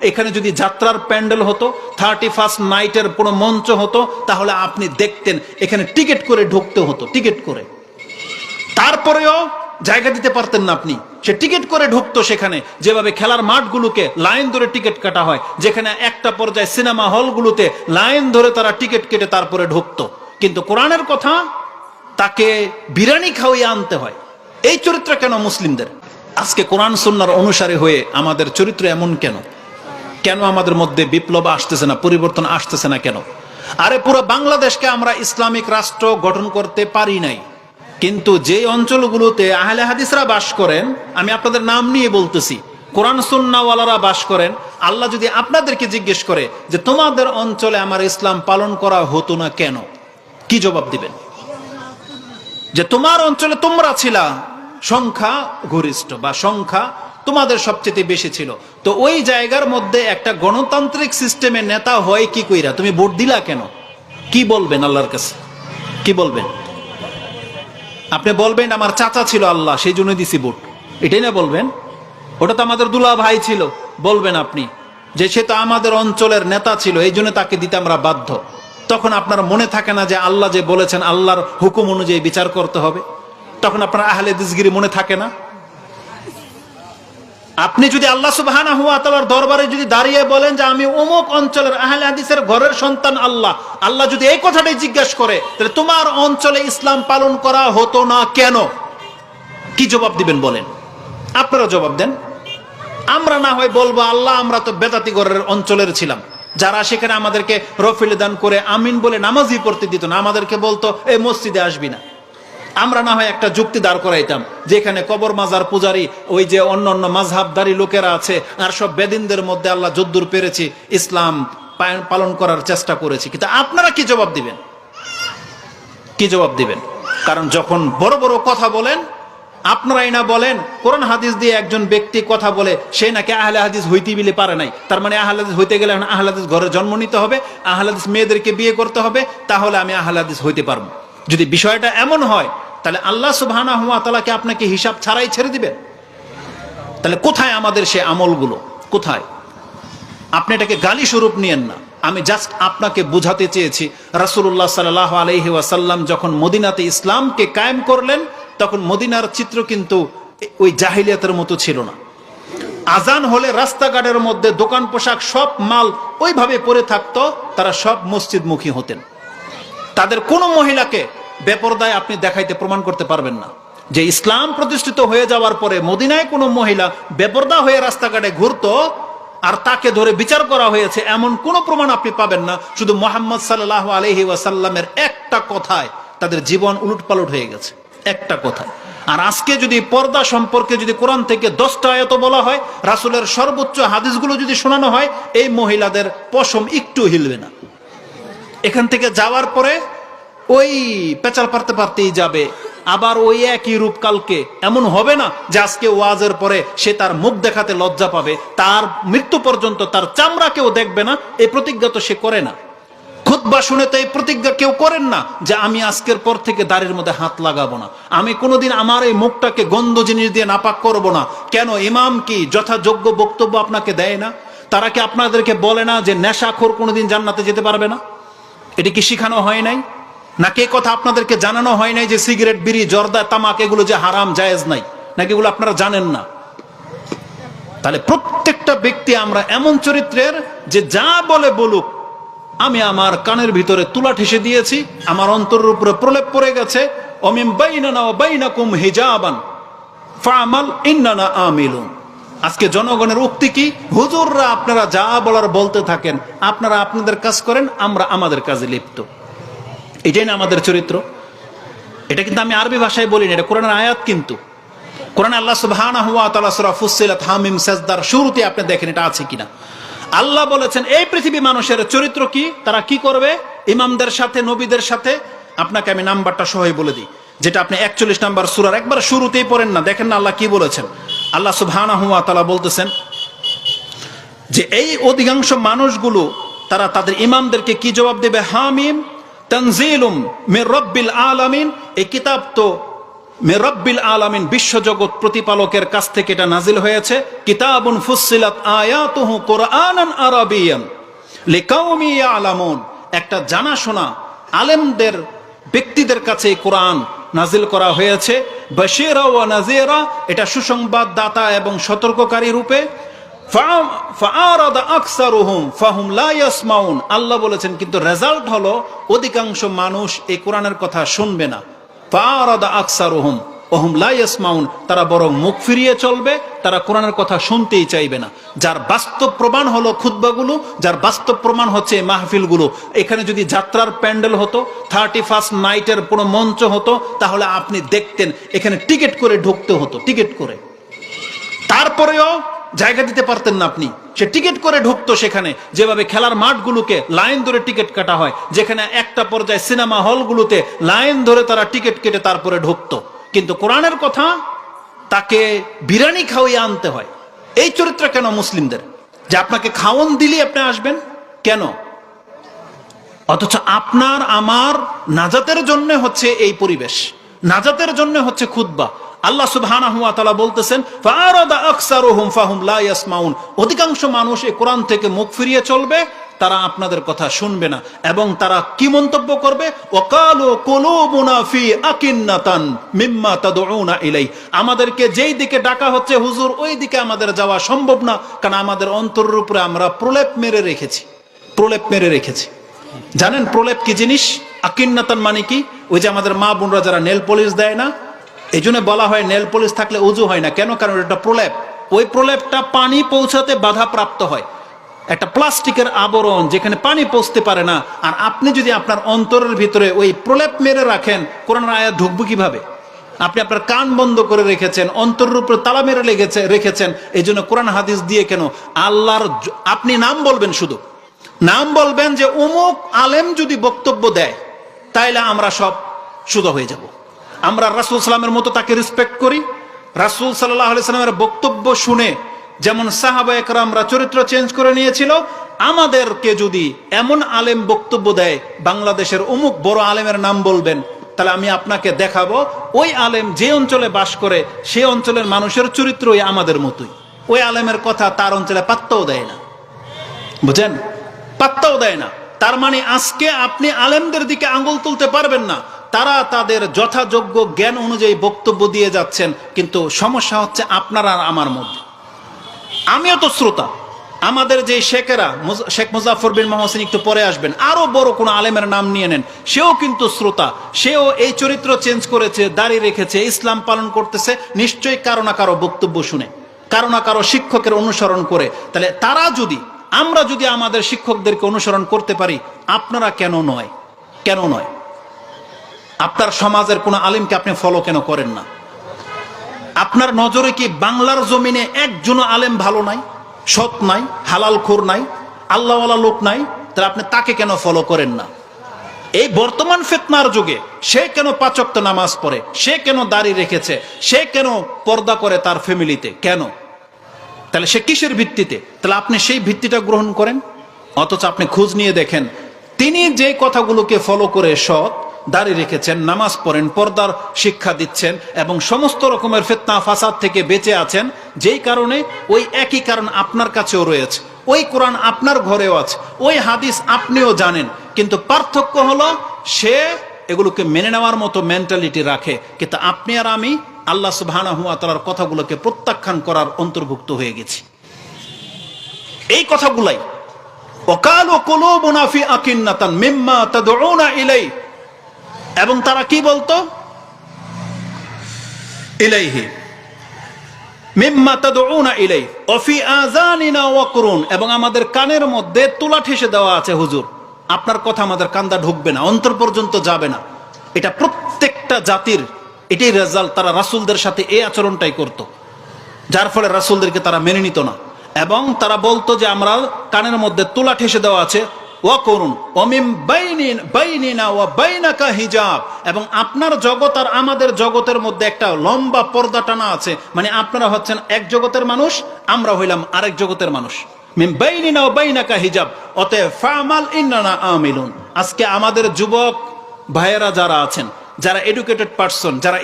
এখানে যদি যাত্রার প্যান্ডেল হতো, 31st নাইটের কোনো মঞ্চ হতো, তাহলে আপনি দেখতেন এখানে টিকিট করে ঢুকতে হতো, টিকিট করে। তারপরেও জায়গা দিতে পারতেন না আপনি, সে টিকিট করে ঢুকতো সেখানে। যেভাবে খেলার মাঠগুলোকে লাইন ধরে টিকিট কাটা হয়, যেখানে একটা পর্যায়ে সিনেমা হলগুলোতে লাইন ধরে তারা টিকিট কেটে তারপরে ঢুকতো। কিন্তু কোরআনের কথা, তাকে বিরিয়ানি খাওয়িয়ে আনতে হয়। এই চরিত্র কেন মুসলিমদের? আজকে কোরআন সুন্নাহর অনুসারী হয়ে আমাদের চরিত্র এমন কেন? কেন আমাদের মধ্যে বিপ্লব আসতেছে না, পরিবর্তন আসতেছে না কেন? আরে পুরো বাংলাদেশকে আমরা ইসলামিক রাষ্ট্র গঠন করতে পারি নাই, কিন্তু যে অঞ্চলগুলোতে আহলে হাদিসরা বাস করেন, আমি আপনাদের নাম নিয়ে বলতেছি, কোরআন সুন্নাহওয়ালারা বাস করেন, আল্লাহ যদি আপনাদেরকে জিজ্ঞেস করে যে তোমাদের অঞ্চলে আমার ইসলাম পালন করা হতো না কেন, কি জবাব দিবেন? যে তোমার অঞ্চলে তোমরা ছিলা সংখ্যা গরিষ্ঠ, বা সংখ্যা তোমাদের সবচেয়ে বেশি ছিল, তো ওই জায়গার মধ্যে একটা গণতান্ত্রিক সিস্টেমে নেতা হয় কি কইরা, তুমি ভোট দিলা কেন? কি বলবেন আল্লাহর কাছে? কি বলবেন? আপনি বলবেন আমার চাচা ছিল আল্লাহ, সেই জন্য দিছি ভোট, এটাই না বলবেন? ওটা তো আমাদের দুলা ভাই ছিল, বলবেন আপনি যে সে তো আমাদের অঞ্চলের নেতা ছিল, এই জন্য তাকে দিতে আমরা বাধ্য। তখন আপনার মনে থাকে না যে আল্লাহ যে বলেছেন আল্লাহর হুকুম অনুযায়ী বিচার করতে হবে? তখন আপনার আহলে হাদিসগিরি মনে থাকে না? আপনি যদি আল্লাহ সুবহানাহু ওয়া তাআলার দরবারে যদি দাঁড়িয়ে বলেন যে আমি অমুক অঞ্চলের আহলে হাদিসের ঘরের সন্তান আল্লাহ, আল্লাহ যদি এই কথাটাই জিজ্ঞাসা করে তাহলে তোমার অঞ্চলে ইসলাম পালন করা হতো না কেন, কি জবাব দিবেন বলেন? আপনারা জবাব দেন। আমরা না হয় বলবো আল্লাহ আমরা তো বেদাতি ঘরের অঞ্চলের ছিলাম, যারা সেখানে আমাদেরকে রফিল দান করে আমিন বলে নামাজই পড়তে দিত না, আমাদেরকে বলতো এই মসজিদে আসবি না। আমরা না হয় একটা যুক্তি দাঁড় করাইতাম, যেখানে কবর মাজার পূজারী ওই যে অন্য অন্য মাযহাবদারী লোকেরা আছে আর সব বেদিনদের মধ্যে আল্লাহ যদ্দূর পেরেছি ইসলাম পালন করার চেষ্টা করেছি। কিন্তু আপনারা কি জবাব দিবেন? কি জবাব দিবেন? কারণ যখন বড় বড় কথা বলেন, আপনারাই না বলেন কোরআন হাদিস দিয়ে একজন ব্যক্তি কথা বলে সে নাকি আহলে হাদিস হইতে বিলে পারে নাই, তার মানে আহলে হাদিস হইতে গেলে আহলে হাদিস ঘরে জন্ম নিতে হবে, আহলে হাদিস মেয়েদেরকে বিয়ে করতে হবে, তাহলে আমি আহলে হাদিস হইতে পারবো। যদি বিষয়টা এমন হয়, তাহলে আল্লাহ সুবহানাহু ওয়া তাআলাকে আপনাকে হিসাব ছাড়াই ছেড়ে দিবেন? তাহলে কোথায় আমাদের সে আমলগুলো, কোথায়? আপনি এটাকে গালি স্বরূপ নিয়েন না, আমি জাস্ট আপনাকে বুঝাতে চেয়েছি রাসূলুল্লাহ সাল্লাল্লাহু আলাইহি ওয়াসাল্লাম যখন মদিনাতে ইসলামকে কায়েম করলেন, তখন মদিনার চিত্র কিন্তু ওই জাহিলিয়াতের মতো ছিল না। আজান হলে রাস্তাঘাটের মধ্যে দোকান পোশাক সব মাল ওইভাবে পড়ে থাকতো, তারা সব মসজিদমুখী হতেন। তাদের কোনো মহিলাকে বেপরদায় আপনি দেখাইতে প্রমাণ করতে পারবেন না। যে ইসলাম প্রতিষ্ঠিত হয়ে যাওয়ার পরে মদিনায় কোনো মহিলা বেপরদা হয়ে রাস্তাঘাটে ঘুরতো আর তাকে ধরে বিচার করা হয়েছে, এমন কোনো প্রমাণ আপনি পাবেন না। শুধু মুহাম্মদ সাল্লাল্লাহু আলাইহি ওয়াসাল্লামের একটা কথায় তাদের জীবন উলটপালট হয়ে গেছে, একটা কথায়। আর আজকে যদি পর্দা সম্পর্কে যদি কোরআন থেকে 10টা আয়াত বলা হয়, রাসূলের সর্বোচ্চ হাদিসগুলো যদি শোনানো হয়, এই মহিলাদের পশম একটু হিলবে না। এখান থেকে যাওয়ার পরে ওই পেঁচাল পারতে পারতেই যাবে, আবার ওই একই রূপ কালকে। এমন হবে না যে আজকে ওয়াজের পরে সে তার মুখ দেখাতে লজ্জা পাবে, তার মৃত্যু পর্যন্ত তার চামড়া কেউ দেখবে না, এই প্রতিজ্ঞা তো সে করে না। খুতবা শুনে তো এই প্রতিজ্ঞা কেউ করেন না যে আমি আজকের পর থেকে দাড়ির মধ্যে হাত লাগাবো না, আমি কোনোদিন আমার এই মুখটাকে গন্ধ জিনিস দিয়ে নাপাক করব না। কেন? ইমাম কি যথাযোগ্য বক্তব্য আপনাকে দেয় না? তারা কি আপনাদেরকে বলে না যে নেশাখোর কোনোদিন জান্নাতে যেতে পারবে না? এটি কি শিখানো হয় নাই? নাকি এই কথা আপনাদেরকে জানানো হয় নাই যে সিগারেট, বিড়ি, জর্দা, তামাক এগুলো যে হারাম, জায়েজ নাই? নাকি এগুলো আপনারা জানেন না? তাহলে প্রত্যেকটা ব্যক্তি আমরা এমন চরিত্রের যে যা বলে বলুক, আমি আমার কানের ভিতরে তুলা ঠেসে দিয়েছি, আমার অন্তরের উপরে প্রলেপ পড়ে গেছে, অমিন বাইনানা ওয়া বাইনাকুম হিজাবান ফাআমাল ইন্নানা আমিলুন। আজকে জনগণের উক্তি কি? হুজুররা আপনারা যা বলার বলতে থাকেন, আপনারা আপনাদের কাজ করেন, আমরা আমাদের কাজে লিপ্ত। এটাই না আমাদের চরিত্র? এটা কিন্তু আমি আরবি ভাষায় বলিনি, এটা কোরআনের আয়াত। কিন্তু কোরআনে আল্লাহ সুবহানাহু ওয়া তাআলা সূরা ফুসসিলাত হামিম সাজদার শুরুতে আপনি দেখেন এটা আছে কিনা। আল্লাহ বলেছেন এই পৃথিবী মানুষের চরিত্র কি, তারা কি করবে ইমামদের সাথে, নবীদের সাথে। আপনাকে আমি নাম্বারটা সহই বলে দিই, যেটা আপনি 41 নাম্বার সূরার একবার শুরুতেই পড়েন না, দেখেন না আল্লাহ কি বলেছেন। আল্লাহ সুবহানাহু ওয়া তাআলা বলতেছেন যে এই অধিকাংশ মানুষগুলো তারা তাদের ইমামদেরকে কি জবাব দেবে? হামিম তানজিলুম মির রাব্বিল আলামিন, এই কিতাব তো মির রাব্বিল আলামিন, বিশ্বজগৎ প্রতিপালকের কাছ থেকে এটা নাজিল হয়েছে। কিতাবুন ফুসসিলাত আয়াতুহু কুরআনান আরাবিয়ান লিকাওমি ইয়ালামুন, একটা জানাশোনা আলেমদের ব্যক্তিদের কাছে এই কোরআন নাজিল করা হয়েছে। বাশীরা ওয়া নাযীরা, এটা সুসংবাদ দাতা এবং সতর্ককারী রূপে। ফাআরাদা আকসারুহুম ফাহুম লা ইয়াসমাউন, আল্লাহ বলেছেন কিন্তু রেজাল্ট হলো অধিকাংশ মানুষ এই কোরআনের কথা শুনবে না। ফাআরাদা আকসারুহুম ওহুম লা ইয়াসমাউন, তারা বরং মুখ ফিরিয়ে চলবে, তারা কোরআনের কথা শুনতেই চাইবে না। যার বাস্তব প্রমাণ হলো খুতবাগুলো, যার বাস্তব প্রমাণ হচ্ছে এই মাহফিলগুলো। এখানে যদি যাত্রার প্যান্ডেল হতো, 31st নাইটের পুরো মঞ্চ হতো, তাহলে আপনি দেখতেন এখানে টিকিট করে ঢুকতে হতো, টিকিট করে। তারপরেও জায়গা দিতে পারতেন না আপনি, সে টিকিট করে ঢুকতো সেখানে। যেভাবে খেলার মাঠগুলোকে লাইন ধরে টিকিট কাটা হয়, যেখানে একটা পর্যায়ে সিনেমা হলগুলোতে লাইন ধরে তারা টিকিট কেটে তারপরে ঢুকতো। কিন্তু কোরআনের কথা তাকে বিরিয়ানি খাওয়িয়ে আনতে হয়। এই চরিত্র কেন মুসলিমদের, যে আপনাকে খাওয়ন দিলে আপনি আসবেন কেন? অথচ আপনার আমার নাজাতের জন্য হচ্ছে এই পরিবেশ, নাজাতের জন্য হচ্ছে খুতবা। আল্লাহ সুবহানাহু ওয়া তাআলা বলতেছেন ফাআরাদা আকসারুহুম ফাহুম লা ইয়াসমাউন, অধিকাংশ মানুষ এই কোরআন থেকে মুখ ফিরিয়ে চলবে, তারা আপনাদের কথা শুনবে না। এবং তারা কি মন্তব্য করবে? ওয়াকালু কুলুবুনা ফি আকিন্নাতান মিম্মা তাদউনা ইলাই, আমাদেরকে যেই দিকে ডাকা হচ্ছে হুজুর ওই দিকে আমাদের যাওয়া সম্ভব না, কারণ আমাদের অন্তরের উপরে আমরা প্রলেপ মেরে রেখেছি, প্রলেপ মেরে রেখেছি। জানেন প্রলেপ কি জিনিস? আকিন্নাতান মানে কি? ওই যে আমাদের মা বোনরা যারা নেল পলিশ দেয় না, এই জন্য বলা হয় নেল পলিশ থাকলে উজু হয় না। কেন? কারণ এটা প্রলেপ। ওই প্রলেপটা পানি পৌঁছাতে বাধা প্রাপ্ত হয়, একটা প্লাস্টিকের আবরণ যেখানে পানি পৌঁছতে পারে না। আর আপনি যদি আপনার অন্তরের ভিতরে ওই প্রলেপ মেরে রাখেন, কোরআনের আয়াত ঢুকবে কিভাবে? আপনি আপনার কান বন্ধ করে রেখেছেন, অন্তরের উপরে তালা মেরে রেখেছেন। এই জন্য কোরআন হাদিস দিয়ে কেন আল্লাহর আপনি নাম বলবেন, শুধু নাম বলবেন যে অমুক আলেম যদি বক্তব্য দেয়, তাইলে আমরা সব শুদ্ধ হয়ে যাব। আমরা রাসূল সাল্লামের মতো তাকে রেসপেক্ট করি। রাসূল সাল্লাল্লাহু আলাইহি সাল্লামের বক্তব্য শুনে যেমন সাহাবা একরামরা চরিত্র চেঞ্জ করে নিয়েছিল, আমাদেরকে যদি এমন আলেম বক্তব্য দেয়, বাংলাদেশের অমুক বড় আলেমের নাম বলবেন, তাহলে আমি আপনাকে দেখাবো ওই আলেম যে অঞ্চলে বাস করে সেই অঞ্চলের মানুষের চরিত্রই আমাদের মতোই। ওই আলেমের কথা তার অঞ্চলে পাত্তাও দেয় না, বুঝেন? পাত্তাও দেয় না। তার মানে আজকে আপনি আলেমদের দিকে আঙ্গুল তুলতে পারবেন না, তারা তাদের যথাযোগ্য জ্ঞান অনুযায়ী বক্তব্য দিয়ে যাচ্ছেন। কিন্তু সমস্যা হচ্ছে আপনার আর আমার মধ্যে। আমিও তো শ্রোতা, আমাদের যে শেখেরা, শেখ মুজাফফর বিন মহসিন একটু পরে আসবেন, আরো বড় কোনো আলেমের নাম নিয়ে নেন, সেও কিন্তু শ্রোতা, সেও এই চরিত্র চেঞ্জ করেছে, দাড়ি রেখেছে, ইসলাম পালন করতেছে, নিশ্চয়ই কারো না কারো বক্তব্য শুনে, কারো না কারো শিক্ষকের অনুসরণ করে। তাহলে তারা যদি, আমরা যদি আমাদের শিক্ষকদেরকে অনুসরণ করতে পারি, আপনারা কেন নয়? কেন নয়? আপনার সমাজের কোনো আলেমকে আপনি ফলো কেন করেন না? আপনার নজরে কি বাংলার জমিনে একজন আলেম ভালো নাই, সৎ নাই, হালালখোর নাই, আল্লাহওয়ালা লোক নাই? তাহলে আপনি তাকে কেন ফলো করেন না? এই বর্তমান ফিতনার যুগে সে কেন 5 ওয়াক্ত নামাজ পড়ে, সে কেন দাড়ি রেখেছে, সে কেন পর্দা করে তার ফ্যামিলিতে, কেন? তাহলে সে কিসের ভিত্তিতে? তাহলে আপনি সেই ভিত্তিটা গ্রহণ করেন। অথচ আপনি খোঁজ নিয়ে দেখেন, তিনি যে কথাগুলোকে ফলো করে সৎ, দাড়ি রেখেছেন, নামাজ পড়েন, পর্দার শিক্ষা দিচ্ছেন এবং সমস্ত রকমের ফিতনা ফাসাদ থেকে বেঁচে আছেন, যেই কারণে ওই একই কারণ আপনার কাছেও রয়েছে, ওই কোরআন আপনার ঘরেও আছে, ওই হাদিস আপনিও জানেন। কিন্তু পার্থক্য হলো সে এগুলোকে মেনে নেওয়ার মতো মেন্টালিটি রাখে, কিন্তু আপনি আর আমি আল্লাহ সুবহানাহু ওয়া তাআলার কথাগুলোকে প্রত্যাখ্যান করার অন্তর্ভুক্ত হয়ে গেছি। এই কথাগুলাই ওয়াকালু কুলুবুনা ফি আকিন্নাতান মিম্মা তাদউনা ইলাই, এবং তারা কি বলতো? ইলাইহি মিম্মা তাদউনা ইলাই ওয়া ফি আযানিনা ওয়াকরুন, এবং আমাদের কানের মধ্যে তুলা ঠেসে দেওয়া আছে, হুজুর আপনার কথা আমাদের কান্দা ঢুকবে না, অন্তর পর্যন্ত যাবে না। এটা প্রত্যেকটা জাতির এটাই রেজাল্ট। তারা রাসূলদের সাথে এই আচরণটাই করত, যার ফলে রাসূলদেরকে তারা মেনে নিত না। এবং তারা বলতো যে আমরা কানের মধ্যে তুলা ঠেসে দেওয়া আছে, ওয়াকরুন ওয়া মিন বাইনিনা ওয়া বাইনাকা হিজাব, এবং আপনার জগৎ আর আমাদের জগতের মধ্যে একটা লম্বা পর্দা টানা আছে। মানে আপনারা হচ্ছেন এক জগতের মানুষ, আমরা হইলাম আরেক জগতের মানুষ। মিন বাইনিনা ওয়া বাইনাকা হিজাব অতএব ফামাল ইন্নানা আমিলুন। আজকে আমাদের যুবক ভাইয়েরা যারা আছেন, যারা এডুকেটেড পারসন, যারা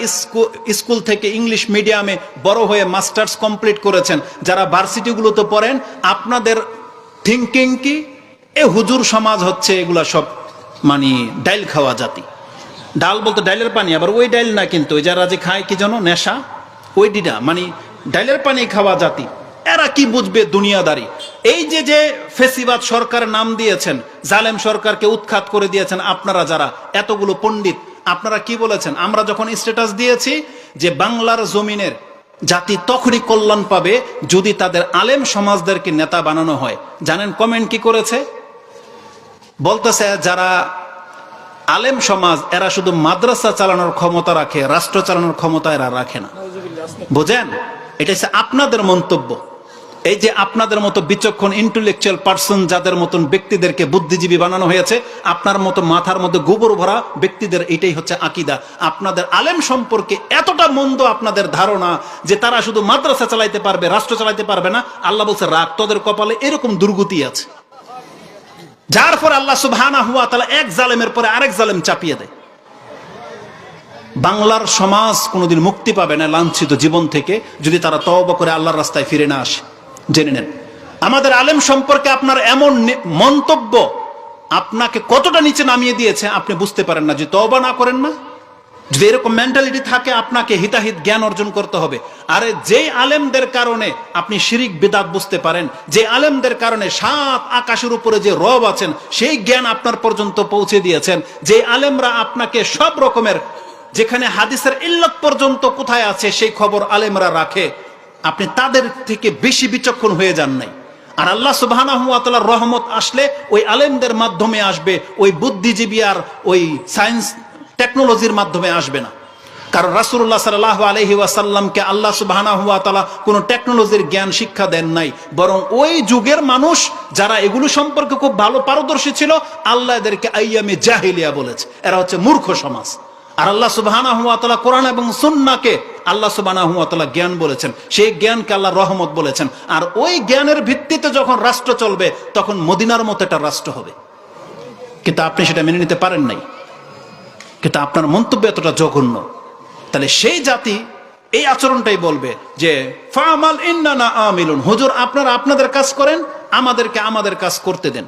স্কুল থেকে ইংলিশ মিডিয়ামে বড় হয়ে মাস্টার্স কমপ্লিট করেছেন, যারা ভার্সিটিগুলোতে পড়েন, আপনাদের থিঙ্কিং কি? এ হুজুর সমাজ হচ্ছে এগুলা সব মানে ডাইল খাওয়া জাতি। ডাল বলতে ডাইলের পানি, আবার ওই ডাইল না কিন্তু, ওই যারা যে খায় কি যেন নেশা, ওই ডিডা মানে ডাইলের পানি খাওয়া জাতি। এরা কি বুঝবে দুনিয়াদারি? এই যে যে ফেসিবাদ সরকারের নাম দিয়েছেন, জালেম সরকারকে উৎখাত করে দিয়েছেন আপনারা যারা এতগুলো পণ্ডিত, আপনারা কি বলেছেন? আমরা যখন স্ট্যাটাস দিয়েছি যে বাংলার জমিনের জাতি তখনই কল্যাণ পাবে যদি তাদের আলেম সমাজদেরকে নেতা বানানো হয়। জানেন কমেন্ট কি করেছে? বলতেছে যারা আলেম সমাজ এরা শুধু মাদ্রাসা চালানোর ক্ষমতা রাখে, রাষ্ট্র চালানোর ক্ষমতা এরা রাখে না। বুঝেন? এটা হচ্ছে আপনাদের মন্তব্য। এই যে আপনাদের মতো বিচক্ষণ ইন্টেলেকচুয়াল পার্সন, যাদের মতন ব্যক্তিদেরকে বুদ্ধিজীবী বানানো হয়েছে, আপনার মতো মাথার মধ্যে গোবর ভরা ব্যক্তিদের এটাই হচ্ছে আকীদা। আপনাদের আলেম সম্পর্কে এতটা মন্দ আপনাদের ধারণা যে তারা শুধু মাদ্রাসা চালাইতে পারবে, রাষ্ট্র চালাইতে পারবে না। আল্লাহ বলছে রাগ তোদের কপালে এরকম দুর্গতি আছে, যার পর আল্লাহ সুবহানাহু ওয়া তাআলা এক জালেমের পরে আরেক জালেম চাপিয়ে দেয়। বাংলার সমাজ কোনোদিন মুক্তি পাবে না লাঞ্ছিত জীবন থেকে যদি তারা তওবা করে আল্লাহর রাস্তায় ফিরে না আসে। জেনে নেন, আমাদের আলেম সম্পর্কে আপনার এমন মন্তব্য আপনাকে কতটা নিচে নামিয়ে দিয়েছে আপনি বুঝতে পারেন না। যদি তওবা না করেন না, যদি এরকম মেন্টালিটি থাকে, আপনাকে হিতাহিত জ্ঞান অর্জন করতে হবে। আরে যেই আলেমদের কারণে আপনি শিরিক বিদআত বুঝতে পারেন, যে আলেমদের কারণে সাত আকাশের উপরে যে রব আছেন সেই জ্ঞান আপনার পর্যন্ত পৌঁছে দিয়েছেন, যে আলেমরা আপনাকে সব রকমের, যেখানে হাদিসের ইল্লাত পর্যন্ত কোথায় আছে সেই খবর আলেমরা রাখে, আপনি তাদের থেকে বেশি বিচক্ষণ হয়ে যান নাই। আর আল্লাহ সুবহানাহু ওয়া তাআলার রহমত আসলে ওই আলেমদের মাধ্যমে আসবে, ওই বুদ্ধিজীবী আর ওই সায়েন্স টেকনোলজির মাধ্যমে আসবে না। কারণ রাসূলুল্লাহ সাল্লাল্লাহু আলাইহি ওয়াসাল্লামকে আল্লাহ সুবহানাহু ওয়া তাআলা কোনো টেকনোলজির জ্ঞান শিক্ষা দেন নাই, বরং ওই যুগের মানুষ যারা এগুলো সম্পর্কে খুব ভালো পারদর্শী ছিল, আল্লাহ এদেরকে আইয়ামে জাহিলিয়া বলেছে, এরা হচ্ছে মূর্খ সমাজ। আর আল্লাহ সুবহানাহু ওয়া তাআলা কোরআন এবং সুন্নাহকে আল্লাহ সুবহানাহু ওয়া তাআলা জ্ঞান বলেছেন, সেই জ্ঞানকে আল্লাহ রহমত বলেছেন। আর ওই জ্ঞানের ভিত্তিতে যখন রাষ্ট্র চলবে তখন মদিনার মতো একটা রাষ্ট্র হবে। কিন্তু আপনি সেটা মেনে নিতে পারেন নাই, কিন্তু আপনার মন্তব্য এতটা জঘন্য। তাহলে সেই জাতি এই আচরণটাই বলবে যে ফামাল ইন্নানা আমিলুন, হুজুর আপনারা আপনাদের কাজ করেন, আমাদেরকে আমাদের কাজ করতে দেন।